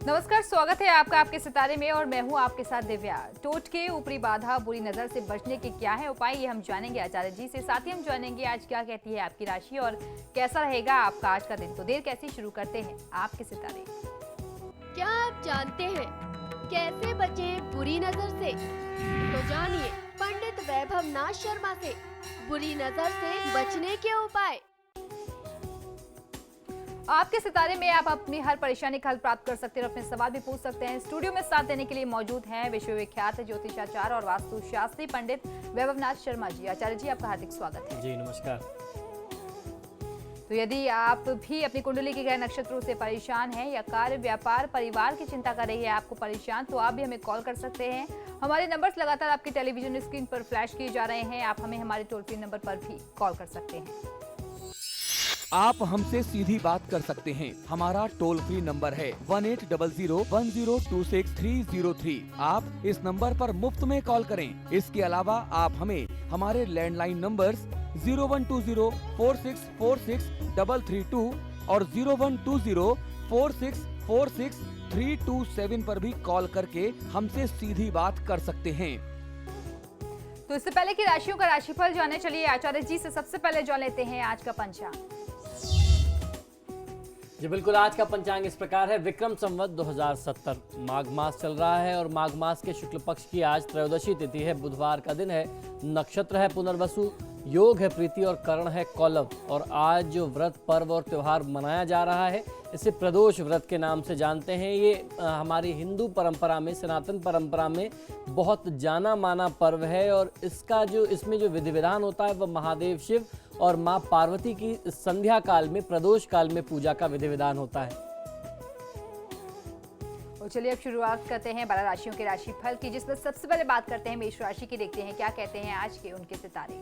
नमस्कार, स्वागत है आपका आपके सितारे में और मैं हूं आपके साथ दिव्या। टोटके, ऊपरी बाधा, बुरी नजर से बचने के क्या है उपाय, ये हम जानेंगे आचार्य जी से। साथ ही हम जानेंगे आज क्या कहती है आपकी राशि और कैसा रहेगा आपका आज का दिन। तो देर कैसी, शुरू करते हैं आपके सितारे। क्या आप जानते हैं कैसे बचें बुरी नजर से? तो जानिए पंडित वैभव नाथ शर्मा से बुरी नजर से बचने के उपाय। आपके सितारे में आप अपनी हर परेशानी का हल प्राप्त कर सकते हैं और अपने सवाल भी पूछ सकते हैं। स्टूडियो में साथ देने के लिए मौजूद हैं विश्वविख्यात ज्योतिषाचार्य और वास्तुशास्त्री पंडित वैभव नाथ शर्मा जी। आचार्य जी, आपका हार्दिक स्वागत है। जी नमस्कार। तो यदि आप भी अपनी कुंडली के ग्रह नक्षत्रों से परेशान हैं या कार्य, व्यापार, परिवार की चिंता कर रही है आपको परेशान, तो आप भी हमें कॉल कर सकते हैं। हमारे नंबर्स लगातार आपकी टेलीविजन स्क्रीन पर फ्लैश किए जा रहे हैं। आप हमें हमारे टोल फ्री नंबर पर भी कॉल कर सकते हैं। आप हमसे सीधी बात कर सकते हैं। हमारा टोल फ्री नंबर है 18001026-303। आप इस नंबर पर मुफ्त में कॉल करें। इसके अलावा आप हमें हमारे लैंडलाइन नंबर्स 012046463332 और 012046463327 पर भी कॉल करके हमसे सीधी बात कर सकते हैं। तो इससे पहले कि राशियों का राशिफल जाने, चलिए आचार्य जी से सबसे पहले जान लेते हैं आज का पंचांग। जी बिल्कुल, आज का पंचांग इस प्रकार है। विक्रम संवत 2070 माघ मास चल रहा है और माघ मास के शुक्ल पक्ष की आज त्रयोदशी तिथि है। बुधवार का दिन है। नक्षत्र है पुनर्वसु, योग है प्रीति और करण है कौलव। और आज जो व्रत, पर्व और त्योहार मनाया जा रहा है इसे प्रदोष व्रत के नाम से जानते हैं। ये हमारी हिंदू परंपरा में, सनातन परंपरा में बहुत जाना माना पर्व है और इसमें जो विधि विधान होता है वह महादेव शिव और माँ पार्वती की संध्या काल में, प्रदोष काल में पूजा का विधि विधान होता है। और चलिए अब शुरुआत करते हैं 12 राशियों के राशिफल की, जिसमें सबसे पहले बात करते हैं मेष राशि की। देखते हैं क्या कहते हैं आज के उनके सितारे।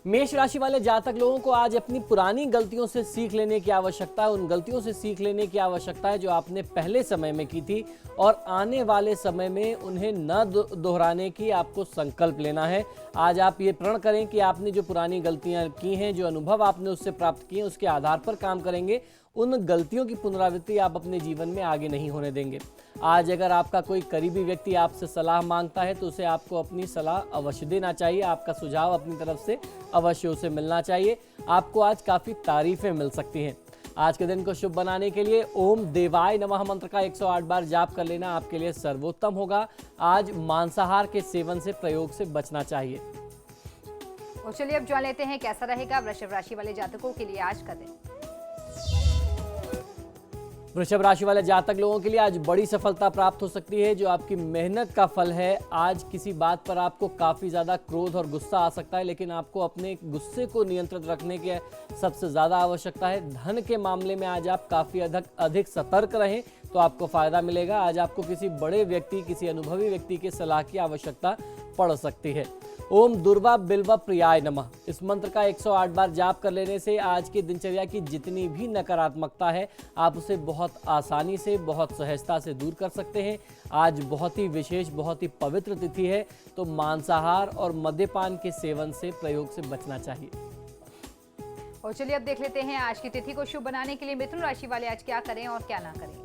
मेष राशि वाले जातक लोगों को आज अपनी पुरानी गलतियों से सीख लेने की आवश्यकता है। उन गलतियों से सीख लेने की आवश्यकता है जो आपने पहले समय में की थी और आने वाले समय में उन्हें न दोहराने की आपको संकल्प लेना है। आज आप ये प्रण करें कि आपने जो पुरानी गलतियां की हैं, जो अनुभव आपने उससे प्राप्त किए, उसके आधार पर काम करेंगे। उन गलतियों की पुनरावृत्ति आप अपने जीवन में आगे नहीं होने देंगे। आज अगर आपका कोई करीबी व्यक्ति आपसे सलाह मांगता है तो उसे आपको अपनी सलाह अवश्य देना चाहिए। आपका सुझाव अपनी तरफ से अवश्य उसे मिलना चाहिए। आपको आज काफ़ी तारीफें मिल सकती हैं। आज के दिन को शुभ बनाने के लिए ओम देवाय नमः मंत्र का 108 बार जाप कर लेना आपके लिए सर्वोत्तम होगा। आज मांसाहार के सेवन से, प्रयोग से बचना चाहिए। और चलिए अब जान लेते हैं कैसा रहेगा वृषभ राशि वाले जातकों के लिए आज का दिन। वृषभ राशि वाले जातक लोगों के लिए आज बड़ी सफलता प्राप्त हो सकती है, जो आपकी मेहनत का फल है। आज किसी बात पर आपको काफ़ी ज़्यादा क्रोध और गुस्सा आ सकता है, लेकिन आपको अपने गुस्से को नियंत्रित रखने की सबसे ज़्यादा आवश्यकता है। धन के मामले में आज आप काफ़ी अधिक सतर्क रहें तो आपको फ़ायदा मिलेगा। आज आपको किसी बड़े व्यक्ति, किसी अनुभवी व्यक्ति की सलाह की आवश्यकता पड़ सकती है। ओम दुर्वा बिल्वा प्रियाय नमः इस मंत्र का 108 बार जाप कर लेने से आज की दिनचर्या की जितनी भी नकारात्मकता है आप उसे बहुत आसानी से, बहुत सहजता से दूर कर सकते हैं। आज बहुत ही विशेष, बहुत ही पवित्र तिथि है, तो मांसाहार और मद्यपान के सेवन से, प्रयोग से बचना चाहिए। और चलिए अब देख लेते हैं आज की तिथि को शुभ बनाने के लिए मिथुन राशि वाले आज क्या करें और क्या ना करें।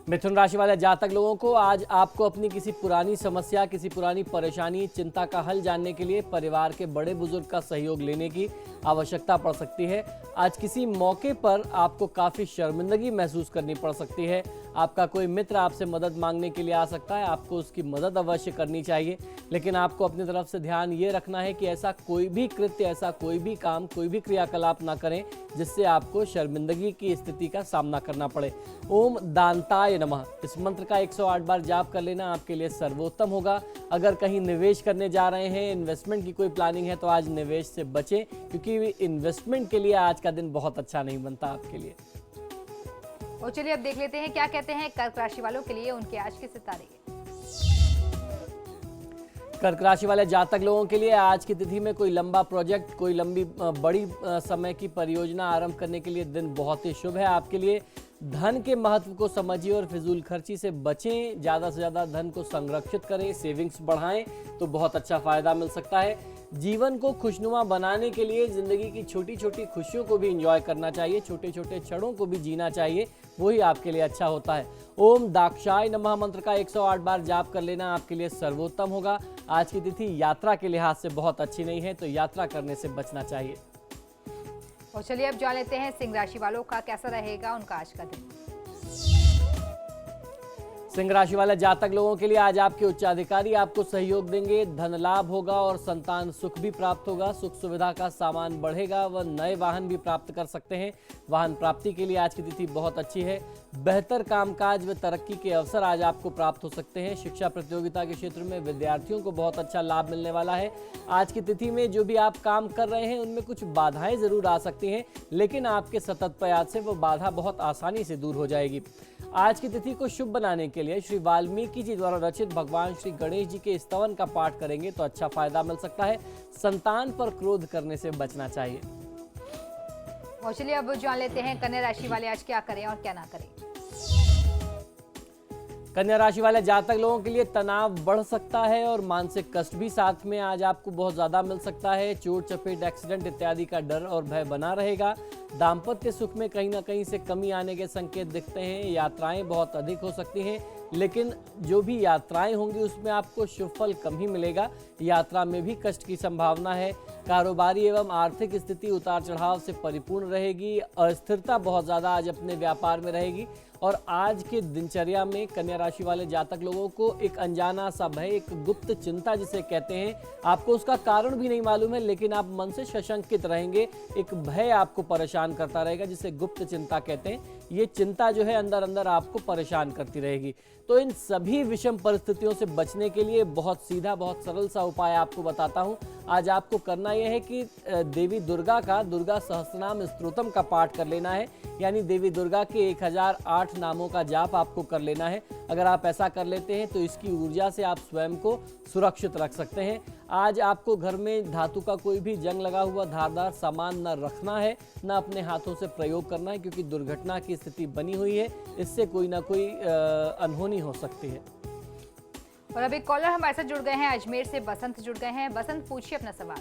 मिथुन राशि वाले जातक लोगों को आज आपको अपनी किसी पुरानी समस्या, किसी पुरानी परेशानी, चिंता का हल जानने के लिए परिवार के बड़े बुजुर्ग का सहयोग लेने की आवश्यकता पड़ सकती है। आज किसी मौके पर आपको काफ़ी शर्मिंदगी महसूस करनी पड़ सकती है। आपका कोई मित्र आपसे मदद मांगने के लिए आ सकता है, आपको उसकी मदद अवश्य करनी चाहिए, लेकिन आपको अपनी तरफ से ध्यान ये रखना है कि ऐसा कोई भी कृत्य, ऐसा कोई भी काम, कोई भी क्रियाकलाप ना करें जिससे आपको शर्मिंदगी की स्थिति का सामना करना पड़े। ओम दांताय नमः इस मंत्र का 108 बार जाप कर लेना आपके लिए सर्वोत्तम होगा। अगर कहीं निवेश करने जा रहे हैं, इन्वेस्टमेंट की कोई प्लानिंग है, तो आज निवेश से बचें, क्योंकि इन्वेस्टमेंट के लिए आज का दिन बहुत अच्छा नहीं बनता आपके लिए। और चलिए अब देख लेते हैं क्या कहते हैं कर्क राशि वालों के लिए उनके आज के सितारे। कर्क राशि वाले जातक लोगों के लिए आज की तिथि में कोई लंबा प्रोजेक्ट, कोई लंबी बड़ी समय की परियोजना आरंभ करने के लिए दिन बहुत ही शुभ है आपके लिए। धन के महत्व को समझिए और फिजूल खर्ची से बचें। ज़्यादा से ज़्यादा धन को संरक्षित करें, सेविंग्स बढ़ाएं तो बहुत अच्छा फायदा मिल सकता है। जीवन को खुशनुमा बनाने के लिए जिंदगी की छोटी छोटी खुशियों को भी एंजॉय करना चाहिए, छोटे छोटे क्षणों को भी जीना चाहिए, वही आपके लिए अच्छा होता है। ओम दाक्षाय नमः मंत्र का 108 बार जाप कर लेना आपके लिए सर्वोत्तम होगा। आज की तिथि यात्रा के लिहाज से बहुत अच्छी नहीं है, तो यात्रा करने से बचना चाहिए। और चलिए अब जान लेते हैं सिंह राशि वालों का कैसा रहेगा उनका आज का दिन। सिंह राशि वाले जातक लोगों के लिए आज आपके उच्चाधिकारी आपको सहयोग देंगे, धन लाभ होगा और संतान सुख भी प्राप्त होगा। सुख सुविधा का सामान बढ़ेगा व नए वाहन भी प्राप्त कर सकते हैं। वाहन प्राप्ति के लिए आज की तिथि बहुत अच्छी है। बेहतर कामकाज व तरक्की के अवसर आज आपको प्राप्त हो सकते हैं। शिक्षा प्रतियोगिता के क्षेत्र में विद्यार्थियों को बहुत अच्छा लाभ मिलने वाला है। आज की तिथि में जो भी आप काम कर रहे हैं उनमें कुछ बाधाएं जरूर आ सकती हैं, लेकिन आपके सतत प्रयास से वो बाधा बहुत आसानी से दूर हो जाएगी। आज की तिथि को शुभ बनाने के लिए श्री वाल्मीकि जी द्वारा रचित भगवान श्री गणेश जी के स्तवन का पाठ करेंगे तो अच्छा फायदा मिल सकता है। संतान पर क्रोध करने से बचना चाहिए। और चलिए अब जान लेते हैं कन्या राशि वाले आज क्या करें और क्या ना करें। कन्या राशि वाले जातक लोगों के लिए तनाव बढ़ सकता है और मानसिक कष्ट भी साथ में आज आपको बहुत ज्यादा मिल सकता है। चोट चपेट एक्सीडेंट इत्यादि का डर और भय बना रहेगा। दाम्पत्य सुख में कहीं ना कहीं से कमी आने के संकेत दिखते हैं। यात्राएं बहुत अधिक हो सकती हैं, लेकिन जो भी यात्राएं होंगी उसमें आपको शुभ फल कम ही मिलेगा। यात्रा में भी कष्ट की संभावना है। कारोबारी एवं आर्थिक स्थिति उतार चढ़ाव से परिपूर्ण रहेगी। अस्थिरता बहुत ज़्यादा आज अपने व्यापार में रहेगी और आज के दिनचर्या में कन्या राशि वाले जातक लोगों को एक अनजाना सा भय, एक गुप्त चिंता जिसे कहते हैं, आपको उसका कारण भी नहीं मालूम है, लेकिन आप मन से सशंकित रहेंगे। एक भय आपको परेशान करता रहेगा जिसे गुप्त चिंता कहते हैं। ये चिंता जो है अंदर अंदर आपको परेशान करती रहेगी। तो इन सभी विषम परिस्थितियों से बचने के लिए बहुत सीधा, बहुत सरल सा उपाय आपको बताता हूँ। आज आपको करना यह है कि देवी दुर्गा का दुर्गा सहस्त्रनाम स्तोत्रम का पाठ कर लेना है, यानी देवी दुर्गा के 1008 नामों का जाप आपको कर लेना है। अगर आप ऐसा कर लेते हैं तो इसकी ऊर्जा से आप स्वयं को सुरक्षित रख सकते हैं। आज आपको घर में धातु का कोई भी जंग लगा हुआ धारदार सामान न रखना है, न अपने हाथों से प्रयोग करना है, क्योंकि दुर्घटना की स्थिति बनी हुई है। इससे कोई ना कोई अनहोनी हो सकती है। और अभी कॉलर हमारे साथ जुड़ गए हैं, अजमेर से बसंत जुड़ गए हैं। बसंत पूछिए अपना सवाल।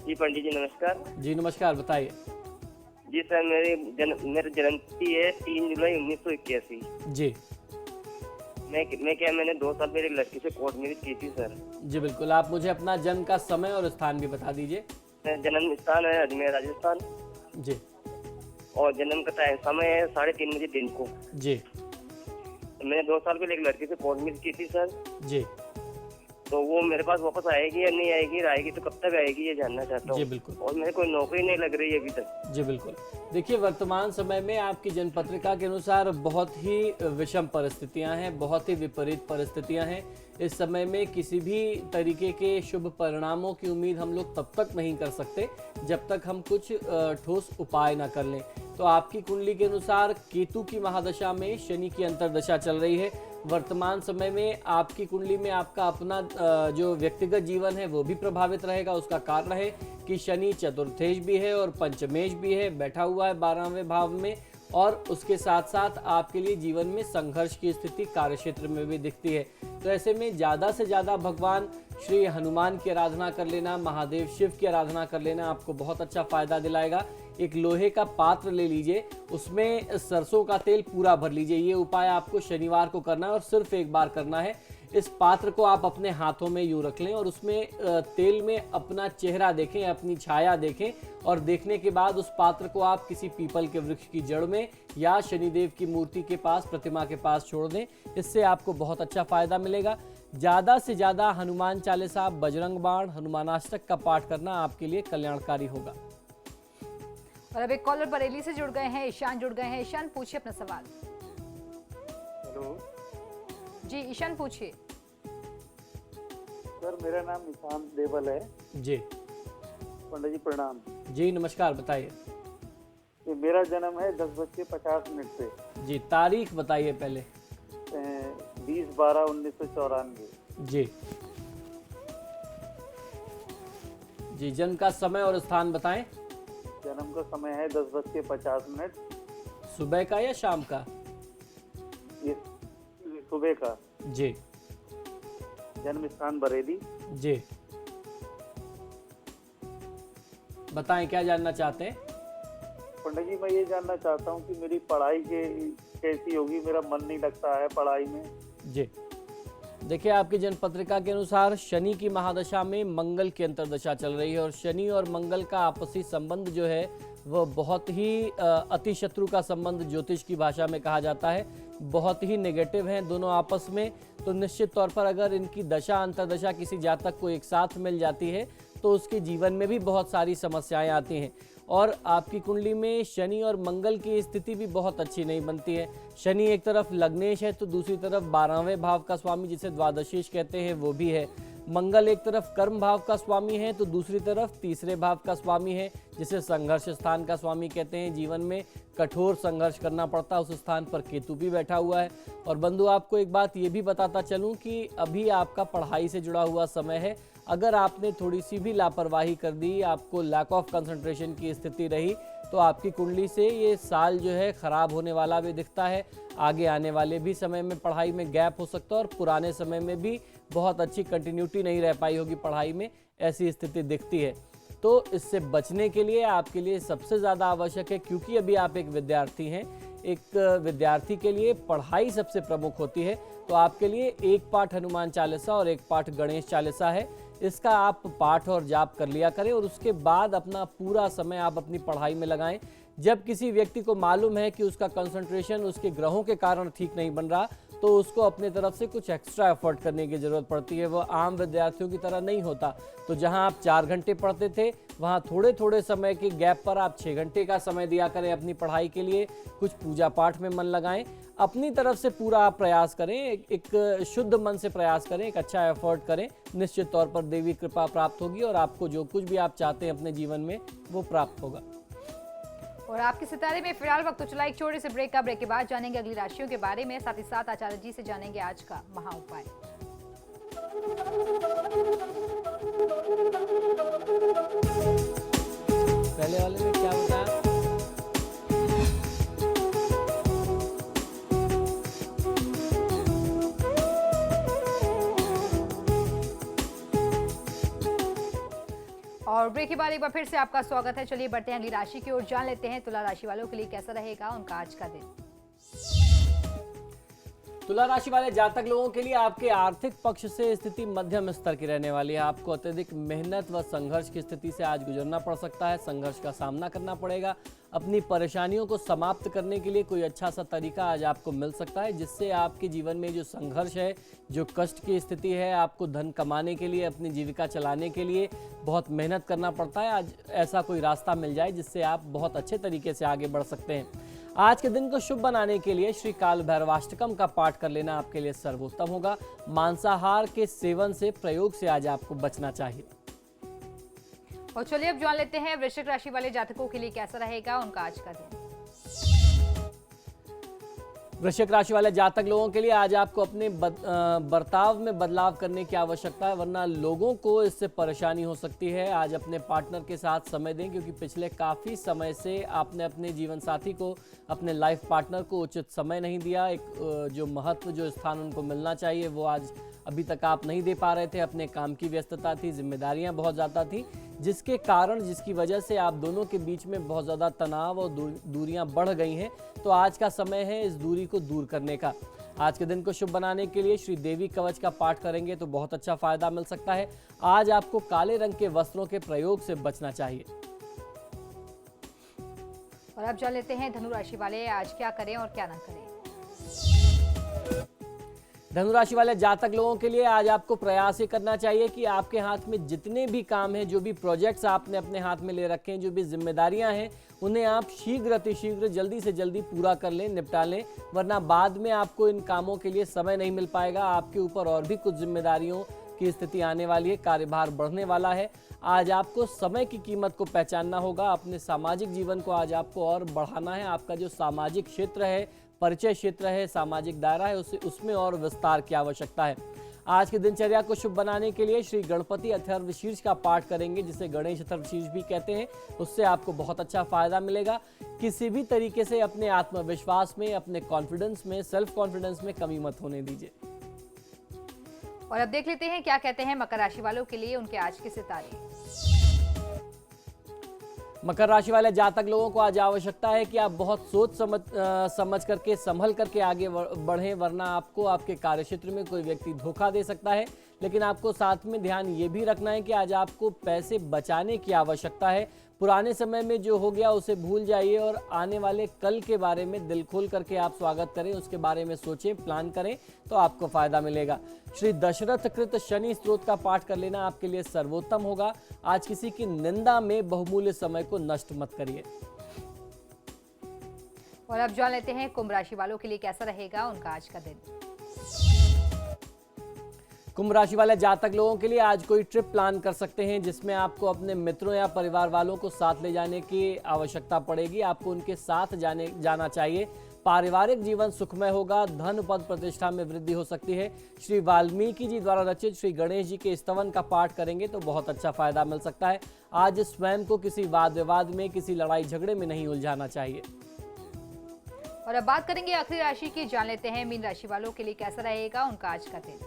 जी पंडित जी नमस्कार। जी नमस्कार, बताइए। जी सर, मेरी जन्मतिथि है 3 जुलाई 1981। जी मैंने 2 साल पहले एक लड़की से कोर्ट मैरिज की थी सर। जी बिल्कुल, आप मुझे अपना जन्म का समय और स्थान भी बता दीजिए। जन्म स्थान है अजमेर राजस्थान। जी। और जन्म का समय है 3:30 बजे दिन को। जी। मैंने 2 साल पहले एक लड़की से कोर्ट मैरिज की थी सर। जी। तो वो मेरे पास वापस आएगी या नहीं आएगी, आएगी तो कब तक आएगी ये जानना चाहता हूँ। जी बिल्कुल। और मेरे कोई नौकरी नहीं लग रही है अभी तक। जी बिल्कुल, देखिए वर्तमान समय में आपकी जन्मपत्रिका के अनुसार बहुत ही विषम परिस्थितियां हैं, बहुत ही विपरीत परिस्थितियां हैं। इस समय में किसी भी तरीके के शुभ परिणामों की उम्मीद हम लोग तब तक नहीं कर सकते जब तक हम कुछ ठोस उपाय ना कर लें। तो आपकी कुंडली के अनुसार केतु की महादशा में शनि की अंतर्दशा चल रही है। वर्तमान समय में आपकी कुंडली में आपका अपना जो व्यक्तिगत जीवन है वो भी प्रभावित रहेगा। उसका कारण है कि शनि चतुर्थेश भी है और पंचमेश भी है, बैठा हुआ है 12वें भाव में। और उसके साथ साथ आपके लिए जीवन में संघर्ष की स्थिति कार्य क्षेत्र में भी दिखती है। तो ऐसे में ज़्यादा से ज़्यादा भगवान श्री हनुमान की आराधना कर लेना, महादेव शिव की आराधना कर लेना आपको बहुत अच्छा फायदा दिलाएगा। एक लोहे का पात्र ले लीजिए, उसमें सरसों का तेल पूरा भर लीजिए। ये उपाय आपको शनिवार को करना है और सिर्फ एक बार करना है। इस पात्र को आप अपने हाथों में यूं रख लें और उसमें तेल में अपना चेहरा देखें, अपनी छाया देखें और देखने के बाद उस पात्र को आप किसी पीपल के वृक्ष की जड़ में या शनिदेव की मूर्ति के पास, प्रतिमा के पास छोड़ दें। इससे आपको बहुत अच्छा फायदा मिलेगा। ज़्यादा से ज़्यादा हनुमान चालीसा, बजरंग बाण, हनुमानाष्टक का पाठ करना आपके लिए कल्याणकारी होगा। और अब एक कॉलर बरेली से जुड़ गए हैं, ईशान जुड़ गए हैं। ईशान पूछिए अपना सवाल। हेलो जी ईशान पूछिए। सर, मेरा नाम ईशान देवल है। जी पंडित जी प्रणाम। जी नमस्कार, बताइए। ये मेरा जन्म है 10:50 पे। जी तारीख बताइए पहले। 20/12/1994। जी जी, जन्म का समय और स्थान बताएं। जन्म का समय है 10:50। सुबह का या शाम का? ये सुबह का। जी। जन्म स्थान बरेली। जी। बताएं क्या जानना चाहते हैं। पंडित जी, मैं ये जानना चाहता हूँ कि मेरी पढ़ाई कैसी होगी। मेरा मन नहीं लगता है पढ़ाई में। जी, देखिए आपकी जन्म पत्रिका के अनुसार शनि की महादशा में मंगल की अंतर्दशा चल रही है और शनि और मंगल का आपसी संबंध जो है वह बहुत ही अति शत्रु का संबंध ज्योतिष की भाषा में कहा जाता है। बहुत ही नेगेटिव हैं दोनों आपस में। तो निश्चित तौर पर अगर इनकी दशा अंतर्दशा किसी जातक को एक साथ मिल जाती है तो उसके जीवन में भी बहुत सारी समस्याएं आती हैं। और आपकी कुंडली में शनि और मंगल की स्थिति भी बहुत अच्छी नहीं बनती है। शनि एक तरफ लग्नेश है तो दूसरी तरफ 12वें भाव का स्वामी जिसे द्वादशीश कहते हैं वो भी है। मंगल एक तरफ कर्म भाव का स्वामी है तो दूसरी तरफ तीसरे भाव का स्वामी है जिसे संघर्ष स्थान का स्वामी कहते हैं। जीवन में कठोर संघर्ष करना पड़ता है, उस स्थान पर केतु भी बैठा हुआ है। और बंधु, आपको एक बात ये भी बताता चलूं कि अभी आपका पढ़ाई से जुड़ा हुआ समय है। अगर आपने थोड़ी सी भी लापरवाही कर दी, आपको लैक ऑफ कंसंट्रेशन की स्थिति रही, तो आपकी कुंडली से ये साल जो है खराब होने वाला भी दिखता है। आगे आने वाले भी समय में पढ़ाई में गैप हो सकता है और पुराने समय में भी बहुत अच्छी कंटिन्यूटी नहीं रह पाई होगी पढ़ाई में, ऐसी स्थिति दिखती है। तो इससे बचने के लिए आपके लिए सबसे ज़्यादा आवश्यक है, क्योंकि अभी आप एक विद्यार्थी हैं, एक विद्यार्थी के लिए पढ़ाई सबसे प्रमुख होती है। तो आपके लिए एक पाठ हनुमान चालीसा और एक पाठ गणेश चालीसा है, इसका आप पाठ और जाप कर लिया करें और उसके बाद अपना पूरा समय आप अपनी पढ़ाई में लगाएं। जब किसी व्यक्ति को मालूम है कि उसका कंसंट्रेशन उसके ग्रहों के कारण ठीक नहीं बन रहा, तो उसको अपने तरफ से कुछ एक्स्ट्रा एफर्ट करने की ज़रूरत पड़ती है। वो आम विद्यार्थियों की तरह नहीं होता। तो जहां आप 4 घंटे पढ़ते थे, वहां थोड़े थोड़े समय के गैप पर आप 6 घंटे का समय दिया करें अपनी पढ़ाई के लिए। कुछ पूजा पाठ में मन लगाएं, अपनी तरफ से पूरा आप प्रयास करें, एक शुद्ध मन से प्रयास करें, एक अच्छा एफर्ट करें। निश्चित तौर पर देवी कृपा प्राप्त होगी और आपको जो कुछ भी आप चाहते हैं अपने जीवन में वो प्राप्त होगा। और आपके सितारे में फिलहाल वक्त तो चला एक छोटे से ब्रेक का। ब्रेक के बाद जानेंगे अगली राशियों के बारे में, साथ ही साथ आचार्य जी से जानेंगे आज का महा उपाय। पहले वाले में क्या बताया? और ब्रेक के बाद एक बार फिर से आपका स्वागत है। चलिए बढ़ते हैं अगली राशि की ओर, जान लेते हैं तुला राशि वालों के लिए कैसा रहेगा उनका आज का दिन। तुला राशि वाले जातक लोगों के लिए आपके आर्थिक पक्ष से स्थिति मध्यम स्तर की रहने वाली है। आपको अत्यधिक मेहनत व संघर्ष की स्थिति से आज गुजरना पड़ सकता है। संघर्ष का सामना करना पड़ेगा। अपनी परेशानियों को समाप्त करने के लिए कोई अच्छा सा तरीका आज आपको मिल सकता है, जिससे आपके जीवन में जो संघर्ष है, जो कष्ट की स्थिति है, आपको धन कमाने के लिए, अपनी जीविका चलाने के लिए बहुत मेहनत करना पड़ता है। आज ऐसा कोई रास्ता मिल जाए जिससे आप बहुत अच्छे तरीके से आगे बढ़ सकते हैं। आज के दिन को शुभ बनाने के लिए श्री काल भैरवाष्टकम का पाठ कर लेना आपके लिए सर्वोत्तम होगा। मांसाहार के सेवन से, प्रयोग से आज आपको बचना चाहिए। और चलिए अब जान लेते हैं वृश्चिक राशि वाले जातकों के लिए कैसा रहेगा उनका आज का दिन। वृश्चिक राशि वाले जातक लोगों के लिए आज आपको अपने बर्ताव में बदलाव करने की आवश्यकता है, वरना लोगों को इससे परेशानी हो सकती है। आज अपने पार्टनर के साथ समय दें, क्योंकि पिछले काफ़ी समय से आपने अपने जीवन साथी को, अपने लाइफ पार्टनर को उचित समय नहीं दिया। एक जो महत्व, जो स्थान उनको मिलना चाहिए वो आज अभी तक आप नहीं दे पा रहे थे। अपने काम की व्यस्तता थी, जिम्मेदारियां बहुत ज़्यादा थी, जिसके कारण, जिसकी वजह से आप दोनों के बीच में बहुत ज़्यादा तनाव और दूरियां बढ़ गई हैं। तो आज का समय है इस दूरी को दूर करने का। आज के दिन को शुभ बनाने के लिए श्री देवी कवच का पाठ करेंगे तो बहुत अच्छा फायदा मिल सकता है। आज आपको काले रंग के वस्त्रों के प्रयोग से बचना चाहिए। और अब जान लेते हैं धनु राशि वाले आज क्या करें और क्या ना करें। धनुराशि वाले जातक लोगों के लिए आज आपको प्रयास ये करना चाहिए कि आपके हाथ में जितने भी काम हैं, जो भी प्रोजेक्ट्स आपने अपने हाथ में ले रखे हैं, जो भी जिम्मेदारियां हैं, उन्हें आप शीघ्र अतिशीघ्र जल्दी से जल्दी पूरा कर लें, निपटा लें, वरना बाद में आपको इन कामों के लिए समय नहीं मिल पाएगा। आपके ऊपर और भी कुछ जिम्मेदारियों की स्थिति आने वाली है, कार्यभार बढ़ने वाला है। आज आपको समय की कीमत को पहचानना होगा। अपने सामाजिक जीवन को आज आपको और बढ़ाना है। आपका जो सामाजिक क्षेत्र है, परिचय क्षेत्र है, सामाजिक दायरा है, उसमें और विस्तार की आवश्यकता है। आज की दिनचर्या को शुभ बनाने के लिए श्री गणपति अथर्वशीर्ष का पाठ करेंगे, जिसे गणेश अथर्वशीर्ष भी कहते हैं। उससे आपको बहुत अच्छा फायदा मिलेगा। किसी भी तरीके से अपने आत्मविश्वास में, अपने कॉन्फिडेंस में, सेल्फ कॉन्फिडेंस में कमी मत होने दीजिए। और अब देख लेते हैं क्या कहते हैं मकर राशि वालों के लिए उनके आज के सितारे। मकर राशि वाले जातक लोगों को आज आवश्यकता है कि आप बहुत सोच समझ करके संभल करके आगे बढ़ें, वरना आपको आपके कार्यक्षेत्र में कोई व्यक्ति धोखा दे सकता है। लेकिन आपको साथ में ध्यान ये भी रखना है कि आज आपको पैसे बचाने की आवश्यकता है। पुराने समय में जो हो गया उसे भूल जाइए और आने वाले कल के बारे में दिल खोल करके आप स्वागत करें, उसके बारे में सोचें, प्लान करें तो आपको फायदा मिलेगा। श्री दशरथ कृत शनि स्तोत्र का पाठ कर लेना आपके लिए सर्वोत्तम होगा। आज किसी की निंदा में बहुमूल्य समय को नष्ट मत करिए। और अब जान लेते हैं कुंभ राशि वालों के लिए कैसा रहेगा उनका आज का दिन। कुंभ राशि वाले जातक लोगों के लिए आज कोई ट्रिप प्लान कर सकते हैं जिसमें आपको अपने मित्रों या परिवार वालों को साथ ले जाने की आवश्यकता पड़ेगी। आपको उनके साथ जाना चाहिए। पारिवारिक जीवन सुखमय होगा। धन पद प्रतिष्ठा में वृद्धि हो सकती है। श्री वाल्मीकि जी द्वारा रचित श्री गणेश जी के स्तवन का पाठ करेंगे तो बहुत अच्छा फायदा मिल सकता है। आज स्वयं को किसी वाद विवाद में, किसी लड़ाई झगड़े में नहीं उलझाना चाहिए। और अब बात करेंगे आखिरी राशि की, जान लेते हैं मीन राशि वालों के लिए कैसा रहेगा उनका आज का दिन।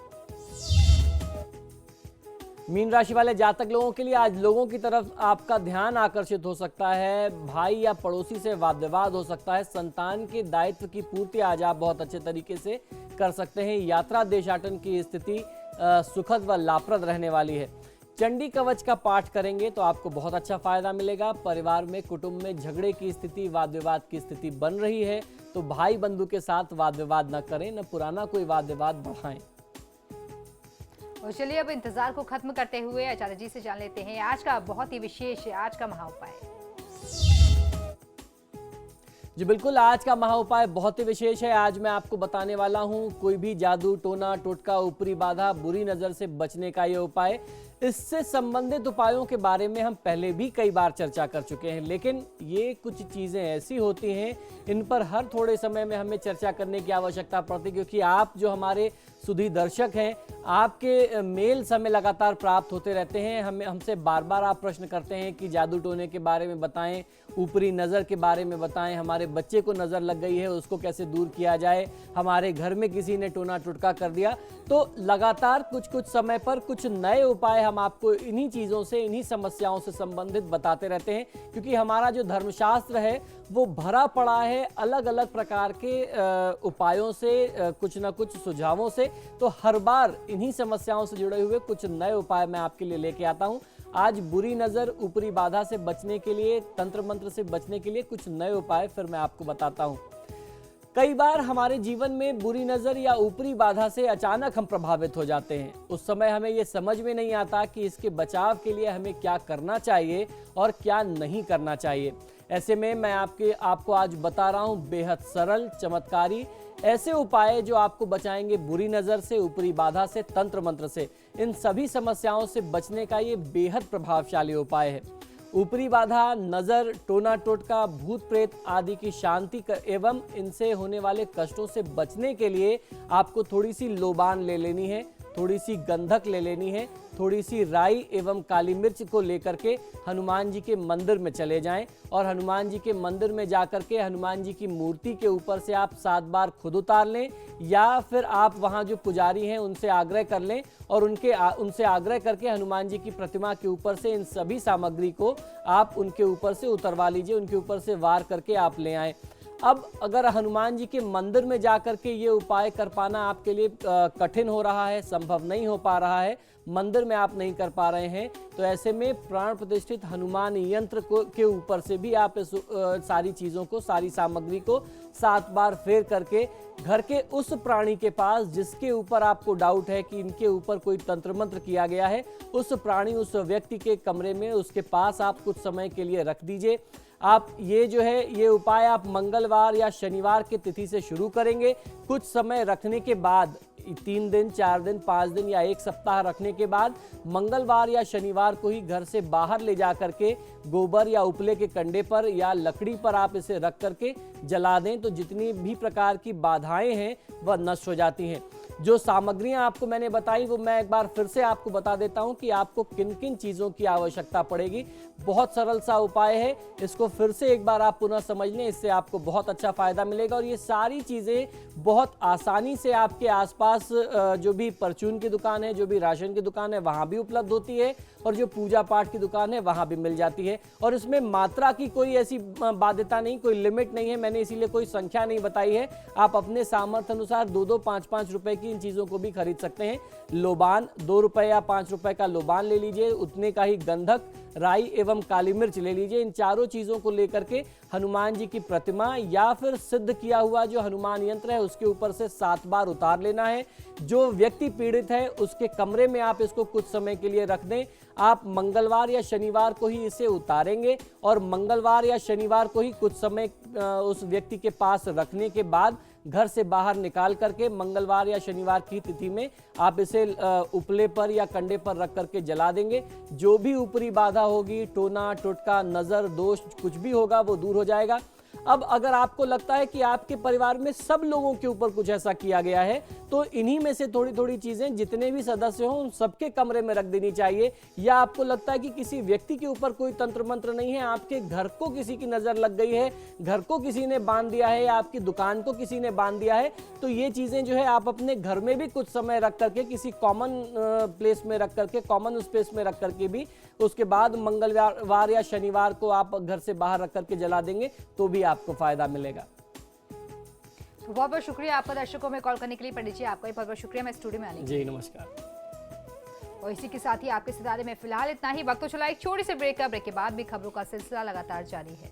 मीन राशि वाले जातक लोगों के लिए आज लोगों की तरफ आपका ध्यान आकर्षित हो सकता है। भाई या पड़ोसी से वाद विवाद हो सकता है। संतान के दायित्व की पूर्ति आज आप बहुत अच्छे तरीके से कर सकते हैं। यात्रा देशाटन की स्थिति सुखद व लाभप्रद रहने वाली है। चंडी कवच का पाठ करेंगे तो आपको बहुत अच्छा फायदा मिलेगा। परिवार में, कुटुंब में झगड़े की स्थिति, वाद विवाद की स्थिति बन रही है तो भाई बंधु के साथ वाद विवाद न करें, न पुराना कोई वाद विवाद बढ़ाएं। और चलिए अब इंतजार को खत्म करते हुए आचार्य जी से जान लेते हैं आज का बहुत ही विशेष, आज का महा उपाय। जी बिल्कुल, आज का महा उपाय बहुत ही विशेष है। आज मैं आपको बताने वाला हूं कोई भी जादू, टोना, टोटका, ऊपरी बाधा, बुरी नजर से बचने का ये उपाय। इससे संबंधित उपायों के बारे में हम पहले भी कई बार चर्चा कर चुके हैं, लेकिन ये कुछ चीजें ऐसी होती हैं इन पर हर थोड़े समय में हमें चर्चा करने की आवश्यकता पड़ती है, क्योंकि आप जो हमारे सुधी दर्शक हैं, आपके मेल समय लगातार प्राप्त होते रहते हैं। हमसे बार बार आप प्रश्न करते हैं कि जादू टोने के बारे में बताएं, ऊपरी नज़र के बारे में बताएं, हमारे बच्चे को नज़र लग गई है उसको कैसे दूर किया जाए, हमारे घर में किसी ने टोना टुटका कर दिया। तो लगातार कुछ समय पर कुछ नए उपाय हम आपको इन्हीं चीज़ों से, इन्हीं समस्याओं से संबंधित बताते रहते हैं, क्योंकि हमारा जो धर्मशास्त्र है वो भरा पड़ा है अलग अलग प्रकार के उपायों से, कुछ न कुछ सुझावों से। तो हर बार इन्हीं समस्याओं से जुड़े हुए कुछ नए उपाय मैं आपके लिए लेके आता हूं। आज बुरी नज़र, ऊपरी बाधा से बचने के लिए, तंत्र मंत्र से बचने के लिए कुछ नए उपाय फिर मैं आपको बताता हूं। कई बार हमारे जीवन में बुरी नज़र या ऊपरी बाधा से अचानक हम प्रभावित हो जाते हैं। उस समय हमें ये समझ में नहीं आता कि इसके बचाव के लिए हमें क्या करना चाहिए और क्या नहीं करना चाहिए। ऐसे में मैं आपको आज बता रहा हूं बेहद सरल, चमत्कारी ऐसे उपाय जो आपको बचाएंगे बुरी नज़र से, ऊपरी बाधा से, तंत्र मंत्र से। इन सभी समस्याओं से बचने का ये बेहद प्रभावशाली उपाय है। ऊपरी बाधा, नज़र, टोना टोटका, भूत प्रेत आदि की शांति एवं इनसे होने वाले कष्टों से बचने के लिए आपको थोड़ी सी लोबान ले लेनी है, थोड़ी सी गंधक ले लेनी है, थोड़ी सी राई एवं काली मिर्च को लेकर के हनुमान जी के मंदिर में चले जाएं और हनुमान जी के मंदिर में जाकर के हनुमान जी की मूर्ति के ऊपर से आप 7 बार खुद उतार लें, या फिर आप वहां जो पुजारी हैं उनसे आग्रह कर लें और उनसे आग्रह करके हनुमान जी की प्रतिमा के ऊपर से इन सभी सामग्री को आप उनके ऊपर से उतरवा लीजिए, उनके ऊपर से वार करके आप ले आएँ। अब अगर हनुमान जी के मंदिर में जाकर के ये उपाय कर पाना आपके लिए कठिन हो रहा है, संभव नहीं हो पा रहा है, मंदिर में आप नहीं कर पा रहे हैं, तो ऐसे में प्राण प्रतिष्ठित हनुमान यंत्र के ऊपर से भी आप इस सारी चीज़ों को, सारी सामग्री को 7 बार फेर करके घर के उस प्राणी के पास जिसके ऊपर आपको डाउट है कि इनके ऊपर कोई तंत्र मंत्र किया गया है, उस प्राणी, उस व्यक्ति के कमरे में, उसके पास आप कुछ समय के लिए रख दीजिए। आप ये उपाय आप मंगलवार या शनिवार की तिथि से शुरू करेंगे। कुछ समय रखने के बाद, 3 दिन, 4 दिन, 5 दिन या 1 सप्ताह रखने के बाद मंगलवार या शनिवार को ही घर से बाहर ले जा करके गोबर या उपले के कंडे पर या लकड़ी पर आप इसे रख करके जला दें, तो जितनी भी प्रकार की बाधाएं हैं वह नष्ट हो जाती हैं। जो सामग्रियां आपको मैंने बताई वो मैं एक बार फिर से आपको बता देता हूं कि आपको किन किन चीज़ों की आवश्यकता पड़ेगी। बहुत सरल सा उपाय है, इसको फिर से एक बार आप पुनः समझ लें, इससे आपको बहुत अच्छा फायदा मिलेगा। और ये सारी चीज़ें बहुत आसानी से आपके आसपास जो भी परचून की दुकान है, जो भी राशन की दुकान है, वहाँ भी उपलब्ध होती है, और जो पूजा पाठ की दुकान है वहाँ भी मिल जाती है। और इसमें मात्रा की कोई ऐसी बाध्यता नहीं, कोई लिमिट नहीं है, मैंने इसीलिए कोई संख्या नहीं बताई है। आप अपने सामर्थ्य अनुसार 2-2, 5-5 रुपए की इन चीज़ों को भी खरीद सकते हैं। लोबान 2 रुपए या 5 रुपए का लोबान ले लीजिए, उतने का ही गंधक, राई एवं काली मिर्च ले लीजिए। इन चारों चीज़ों को लेकर के हनुमान जी की प्रतिमा या फिर सिद्ध किया हुआ जो हनुमान यंत्र है उसके ऊपर से 7 बार उतार लेना है। जो व्यक्ति पीड़ित है उसके कमरे में आप इसको कुछ समय के लिए रख दें। आप मंगलवार या शनिवार को ही इसे उतारेंगे और मंगलवार या शनिवार को ही कुछ समय उस व्यक्ति के पास रखने के बाद घर से बाहर निकाल करके मंगलवार या शनिवार की तिथि में आप इसे उपले पर या कंडे पर रख करके जला देंगे। जो भी ऊपरी बाधा होगी, टोना टोटका, नजर दोष कुछ भी होगा वो दूर हो जाएगा। अब अगर आपको लगता है कि आपके परिवार में सब लोगों के ऊपर कुछ ऐसा किया गया है तो इन्हीं में से थोड़ी थोड़ी चीजें जितने भी सदस्य हों उन सबके कमरे में रख देनी चाहिए। या आपको लगता है कि किसी व्यक्ति के ऊपर कोई तंत्र मंत्र नहीं है, आपके घर को किसी की नजर लग गई है, घर को किसी ने बांध दिया है या आपकी दुकान को किसी ने बांध दिया है, तो ये चीजें जो है आप अपने घर में भी कुछ समय रख करके किसी कॉमन प्लेस में रख करके, कॉमन स्पेस में रख करके भी उसके बाद मंगलवार या शनिवार को आप घर से बाहर रख करके जला देंगे तो भी आपको फायदा मिलेगा। तो बहुत बहुत शुक्रिया आपका दर्शकों में कॉल करने के लिए। पंडित जी आपका भी बहुत बहुत शुक्रिया मैं स्टूडियो में आने के लिए। जी नमस्कार। और इसी के साथ ही आपके सितारे में फिलहाल इतना ही। वक्त तो चला एक छोटे से ब्रेक का, ब्रेक के बाद भी खबरों का सिलसिला लगातार जारी है।